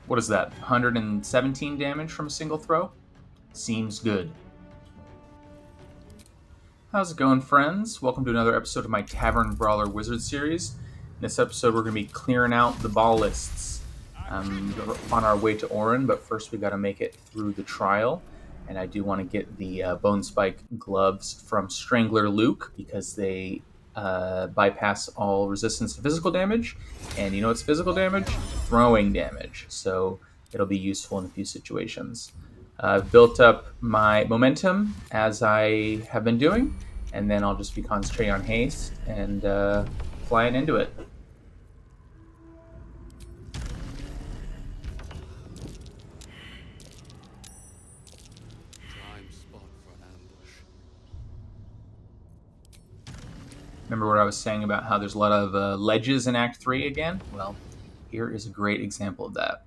What is that? 117 damage from a single throw? Seems good. How's it going, friends? Welcome to another episode of my Tavern Brawler Wizard series. In this episode, we're going to be clearing out the ball lists. We're on our way to Orin, but first we got to make it through the trial. And I do want to get the Bone Spike gloves from Strangler Luke because they bypass all resistance to physical damage. And you know what's physical damage? Throwing damage. So it'll be useful in a few situations. I've built up my momentum as I have been doing, and then I'll just be concentrating on haste and flying into it. Remember what I was saying about how there's a lot of ledges in Act 3 again? Well, here is a great example of that.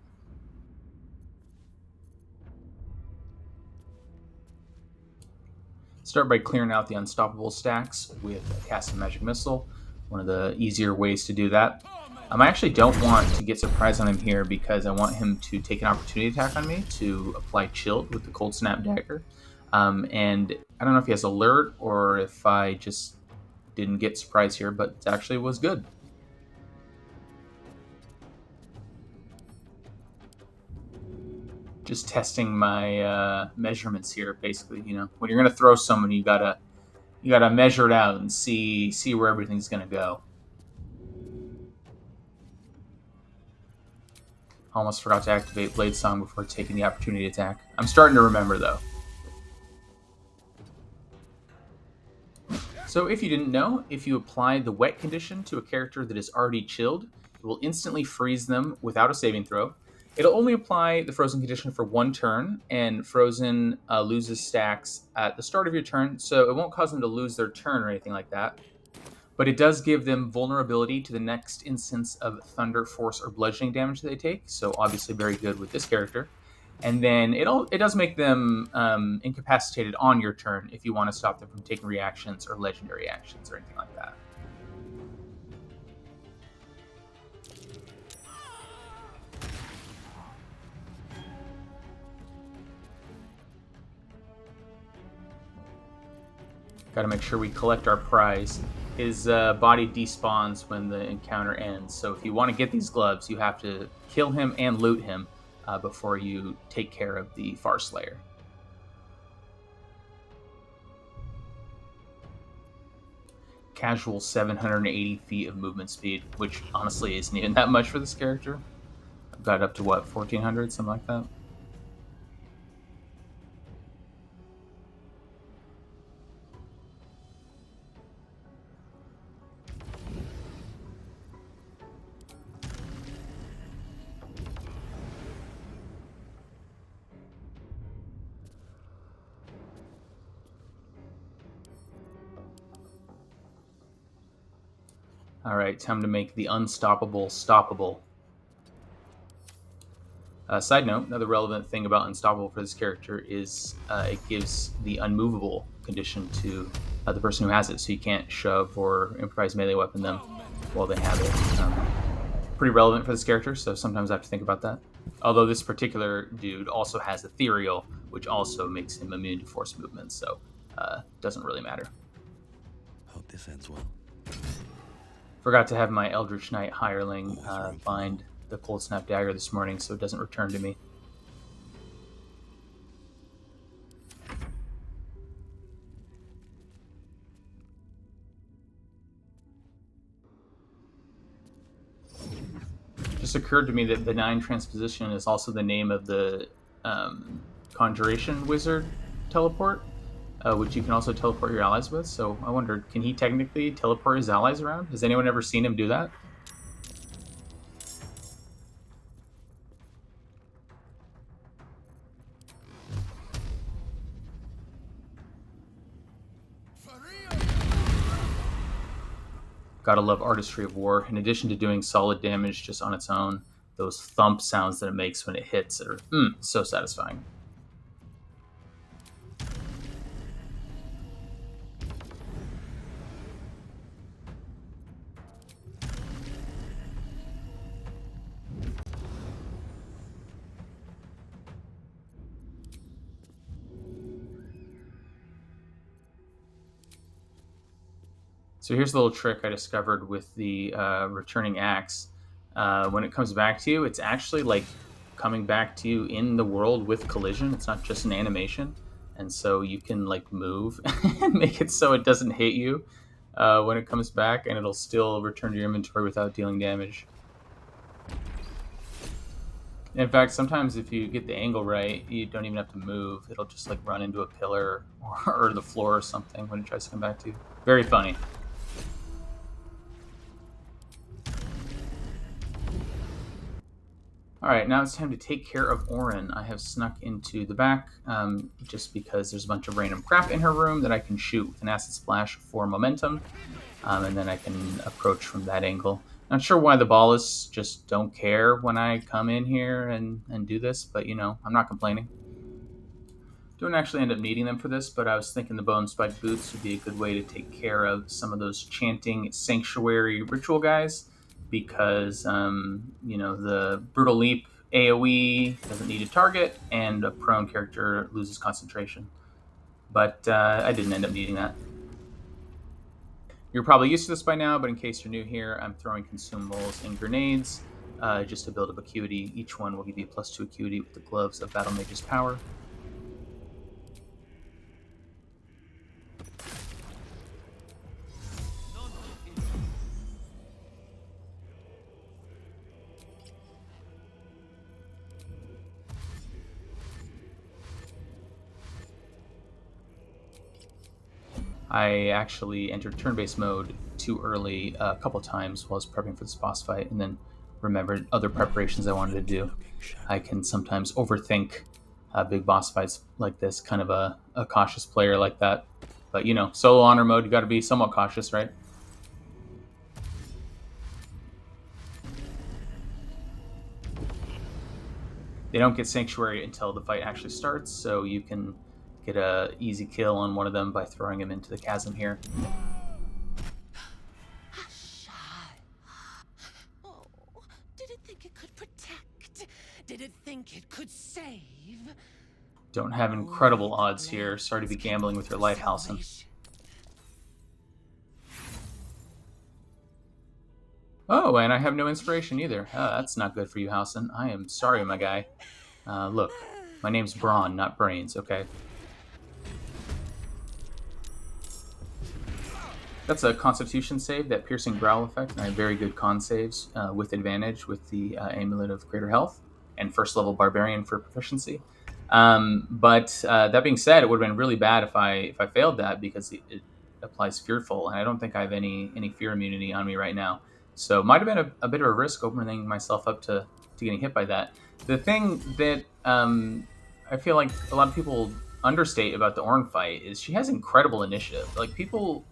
Start by clearing out the unstoppable stacks with a cast of magic missile, one of the easier ways to do that. I actually don't want to get surprised on him here because I want him to take an opportunity attack on me to apply chilled with the cold snap dagger. And I don't know if he has alert or if I just didn't get surprised here, but it actually was good. Just testing my measurements here, basically. You know, when you're gonna throw someone, you gotta measure it out and see where everything's gonna go. Almost forgot to activate Blade Song before taking the opportunity attack. I'm starting to remember though. So if you didn't know, if you apply the wet condition to a character that is already chilled, it will instantly freeze them without a saving throw. It'll only apply the frozen condition for one turn, and frozen loses stacks at the start of your turn, so it won't cause them to lose their turn or anything like that. But it does give them vulnerability to the next instance of thunder, force, or bludgeoning damage that they take, so obviously very good with this character. And then it does make them incapacitated on your turn if you want to stop them from taking reactions or legendary actions or anything like that. Got to make sure we collect our prize. His body despawns when the encounter ends, so if you want to get these gloves, you have to kill him and loot him before you take care of the Farslayer. Casual 780 feet of movement speed, which honestly isn't even that much for this character. I've got up to what, 1400, something like that. All right, time to make the unstoppable stoppable. Side note, another relevant thing about unstoppable for this character is it gives the unmovable condition to the person who has it, so you can't shove or improvise melee weapon them while they have it. Pretty relevant for this character, so sometimes I have to think about that. Although this particular dude also has Ethereal, which also makes him immune to force movement, so doesn't really matter. Hope this ends well. Forgot to have my Eldritch Knight hireling find the Cold Snap Dagger this morning, so it doesn't return to me. Just occurred to me that Benign Transposition is also the name of the Conjuration Wizard teleport, which you can also teleport your allies with. So I wondered, can he technically teleport his allies around? Has anyone ever seen him do that? Gotta love Artistry of War. In addition to doing solid damage just on its own, those thump sounds that it makes when it hits are so satisfying. So here's a little trick I discovered with the returning axe. When it comes back to you, it's actually like coming back to you in the world with collision. It's not just an animation, and so you can like move and make it so it doesn't hit you when it comes back, and it'll still return to your inventory without dealing damage. In fact, sometimes if you get the angle right, you don't even have to move. It'll just like run into a pillar or the floor or something when it tries to come back to you. Very funny. All right, now it's time to take care of Orin. I have snuck into the back just because there's a bunch of random crap in her room that I can shoot with an acid splash for momentum, and then I can approach from that angle. Not sure why the ballists just don't care when I come in here and do this, but you know, I'm not complaining. Don't actually end up needing them for this, but I was thinking the bone spike boots would be a good way to take care of some of those chanting sanctuary ritual guys, because you know, the brutal leap AoE doesn't need a target, and a prone character loses concentration. But I didn't end up needing that. You're probably used to this by now, but in case you're new here, I'm throwing consumables and grenades just to build up acuity. Each one will give you +2 acuity with the gloves of Battlemage's power. I actually entered turn-based mode too early a couple times while I was prepping for this boss fight, and then remembered other preparations I wanted to do. I can sometimes overthink big boss fights like this, kind of a cautious player like that. But you know, solo honor mode, you got to be somewhat cautious, right? They don't get Sanctuary until the fight actually starts, so you can get a easy kill on one of them by throwing him into the chasm here. Oh, did it think it could protect? Did it think it could save? Don't have incredible odds here. Sorry to be gambling with your life, Halson. Oh, and I have no inspiration either. Oh, that's not good for you, Halson. I am sorry, my guy. Look, my name's Brawn, not Brains, okay? That's a Constitution save, that piercing growl effect, and I have very good con saves with advantage with the Amulet of Greater Health and first level Barbarian for proficiency. But that being said, it would have been really bad if I failed that, because it applies Fearful, and I don't think I have any fear immunity on me right now. So it might have been a bit of a risk opening myself up to getting hit by that. The thing that I feel like a lot of people understate about the Orin fight is she has incredible initiative. Like,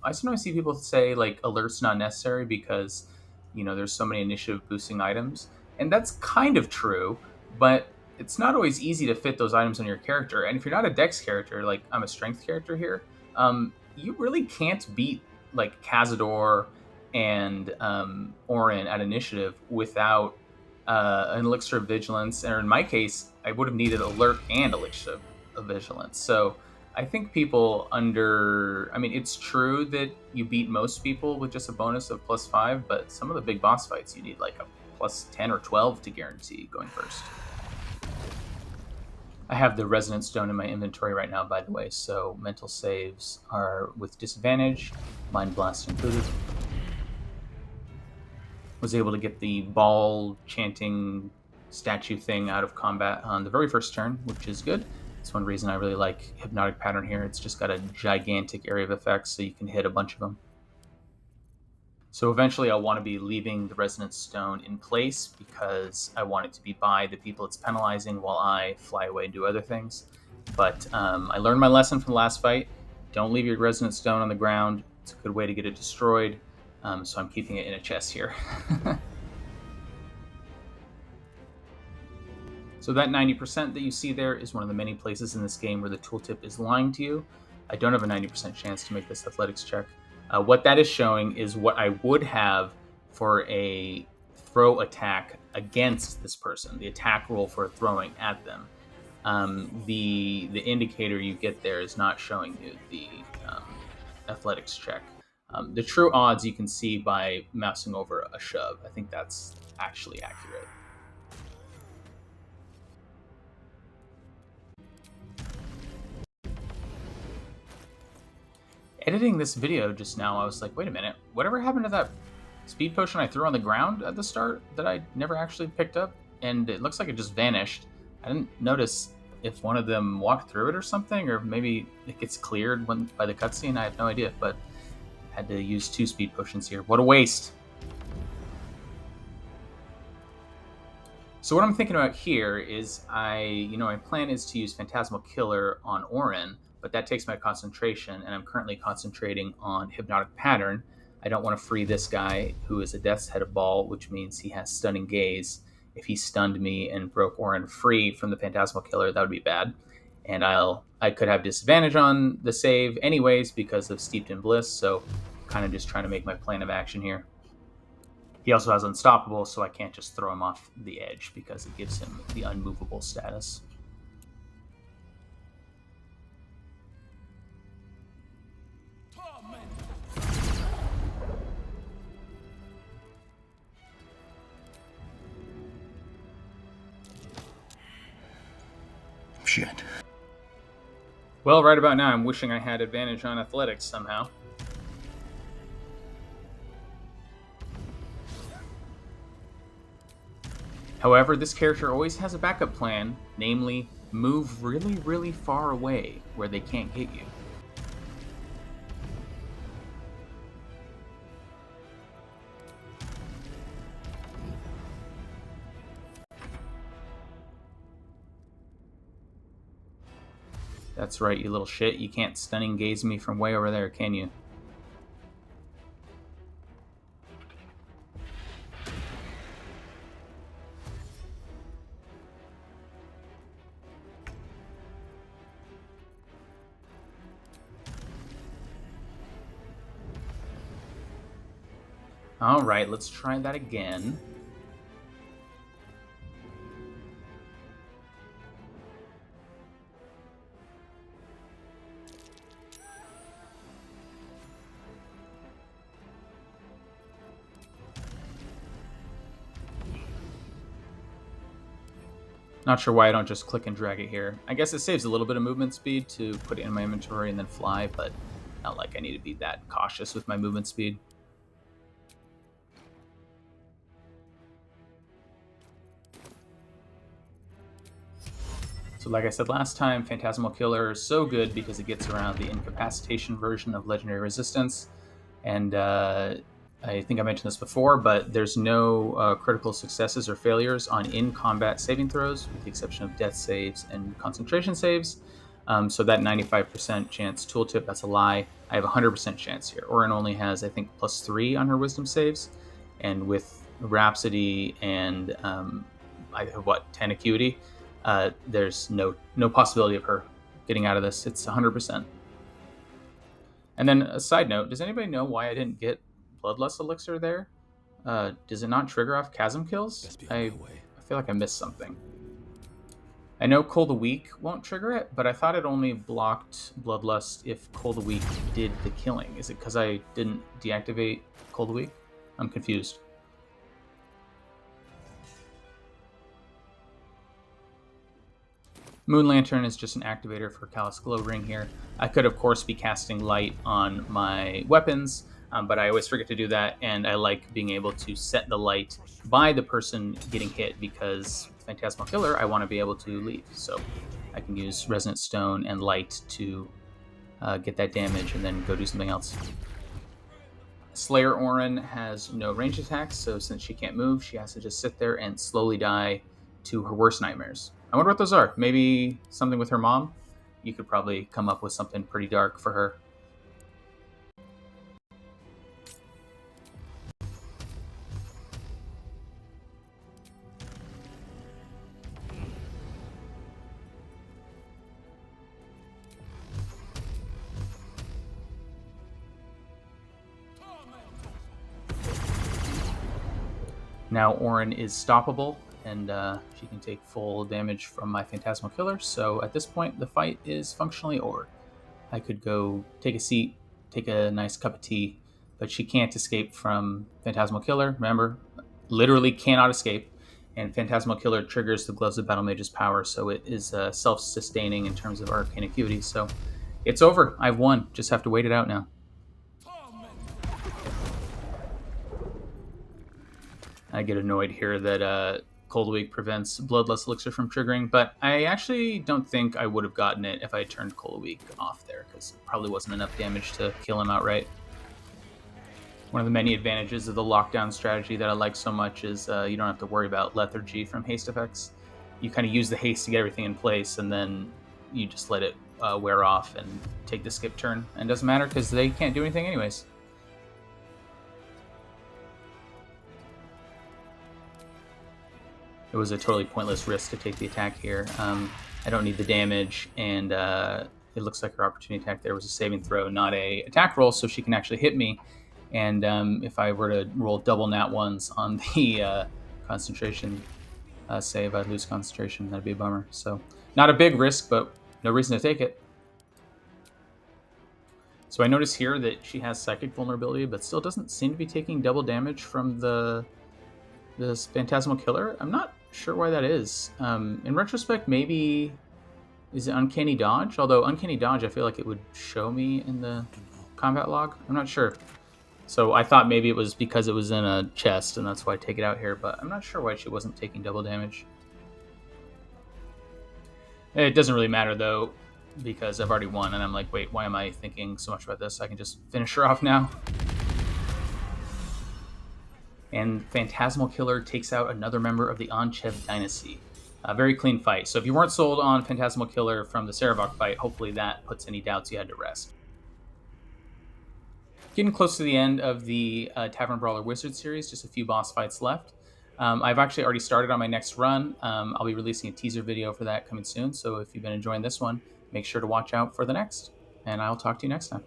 I sometimes see people say like alert's not necessary because, you know, there's so many initiative boosting items, and that's kind of true, but it's not always easy to fit those items on your character. And if you're not a dex character, like I'm a strength character here, you really can't beat like Cazador and Orin at initiative without an elixir of vigilance, or in my case, I would have needed alert and elixir of vigilance. So I think people I mean, it's true that you beat most people with just a bonus of +5, but some of the big boss fights you need like a +10 or 12 to guarantee going first. I have the Resonant Stone in my inventory right now, by the way, so mental saves are with disadvantage, Mind Blast included. Was able to get the ball chanting statue thing out of combat on the very first turn, which is good. That's one reason I really like Hypnotic Pattern here. It's just got a gigantic area of effects, so you can hit a bunch of them. So eventually I'll want to be leaving the Resonant Stone in place, because I want it to be by the people it's penalizing while I fly away and do other things. But I learned my lesson from the last fight. Don't leave your Resonant Stone on the ground. It's a good way to get it destroyed. So I'm keeping it in a chest here. So that 90% that you see there is one of the many places in this game where the tooltip is lying to you. I don't have a 90% chance to make this athletics check. What that is showing is what I would have for a throw attack against this person, the attack roll for throwing at them. The indicator you get there is not showing you the athletics check. The true odds you can see by mousing over a shove. I think that's actually accurate. Editing this video just now, I was like, wait a minute, whatever happened to that speed potion I threw on the ground at the start that I never actually picked up? And it looks like it just vanished. I didn't notice if one of them walked through it or something, or maybe it gets cleared by the cutscene. I have no idea, but I had to use 2 speed potions here. What a waste. So what I'm thinking about here is my plan is to use Phantasmal Killer on Orin, but that takes my concentration, and I'm currently concentrating on Hypnotic Pattern. I don't want to free this guy, who is a Death's Head of Ball, which means he has Stunning Gaze. If he stunned me and broke Orin free from the Phantasmal Killer, that would be bad. And I could have disadvantage on the save anyways because of Steeped in Bliss, so I'm kind of just trying to make my plan of action here. He also has Unstoppable, so I can't just throw him off the edge because it gives him the unmovable status. Shit. Well, right about now, I'm wishing I had advantage on athletics somehow. However, this character always has a backup plan, namely, move really, really far away where they can't get you. That's right, you little shit. You can't Stunning Gaze me from way over there, can you? Alright, let's try that again. Not sure why I don't just click and drag it here. I guess it saves a little bit of movement speed to put it in my inventory and then fly, but not like I need to be that cautious with my movement speed. So like I said last time, Phantasmal Killer is so good because it gets around the incapacitation version of Legendary Resistance. And I think I mentioned this before, but there's no critical successes or failures on in-combat saving throws, with the exception of death saves and concentration saves. So that 95% chance tooltip, that's a lie. I have 100% chance here. Orin only has, I think, +3 on her wisdom saves. And with Rhapsody and I have, 10 acuity? There's no possibility of her getting out of this. It's 100%. And then a side note, does anybody know why I didn't get Bloodlust Elixir there? Does it not trigger off chasm kills? I feel like I missed something. I know Cold a Weak won't trigger it, but I thought it only blocked Bloodlust if Cold a Weak did the killing. Is it because I didn't deactivate Cold a Weak? I'm confused. Moon Lantern is just an activator for Callous Glow Ring here. I could, of course, be casting light on my weapons, but I always forget to do that, and I like being able to set the light by the person getting hit because Phantasmal Killer, I want to be able to leave. So I can use Resonant Stone and light to get that damage and then go do something else. Slayer Orin has no range attacks, so since she can't move, she has to just sit there and slowly die to her worst nightmares. I wonder what those are. Maybe something with her mom? You could probably come up with something pretty dark for her. Now Orin is stoppable, and she can take full damage from my Phantasmal Killer, so at this point the fight is functionally over. I could go take a seat, take a nice cup of tea, but she can't escape from Phantasmal Killer. Remember, literally cannot escape. And Phantasmal Killer triggers the Gloves of Battlemage's power, so it is self-sustaining in terms of arcane acuity. So it's over. I've won. Just have to wait it out now. I get annoyed here that Cold Week prevents Bloodlust Elixir from triggering, but I actually don't think I would have gotten it if I turned Cold Week off there, because it probably wasn't enough damage to kill him outright. One of the many advantages of the lockdown strategy that I like so much is you don't have to worry about lethargy from haste effects. You kind of use the haste to get everything in place, and then you just let it wear off and take the skip turn. And it doesn't matter because they can't do anything anyways. It was a totally pointless risk to take the attack here. I don't need the damage, and it looks like her opportunity attack there was a saving throw, not a attack roll, so she can actually hit me. And if I were to roll double nat ones on the concentration save, I'd lose concentration. That'd be a bummer. So not a big risk, but no reason to take it. So I notice here that she has psychic vulnerability, but still doesn't seem to be taking double damage from this Phantasmal Killer. I'm not sure why that is. In retrospect, maybe is it Uncanny Dodge? Although Uncanny Dodge, I feel like it would show me in the combat log. I'm not sure. So I thought maybe it was because it was in a chest, and that's why I take it out here, but I'm not sure why she wasn't taking double damage. It doesn't really matter, though, because I've already won, and I'm like, wait, why am I thinking so much about this? I can just finish her off now. And Phantasmal Killer takes out another member of the Anchev dynasty. A very clean fight. So if you weren't sold on Phantasmal Killer from the Sarevok fight, hopefully that puts any doubts you had to rest. Getting close to the end of the Tavern Brawler Wizard series, just a few boss fights left. I've actually already started on my next run. I'll be releasing a teaser video for that coming soon, so if you've been enjoying this one, make sure to watch out for the next, and I'll talk to you next time.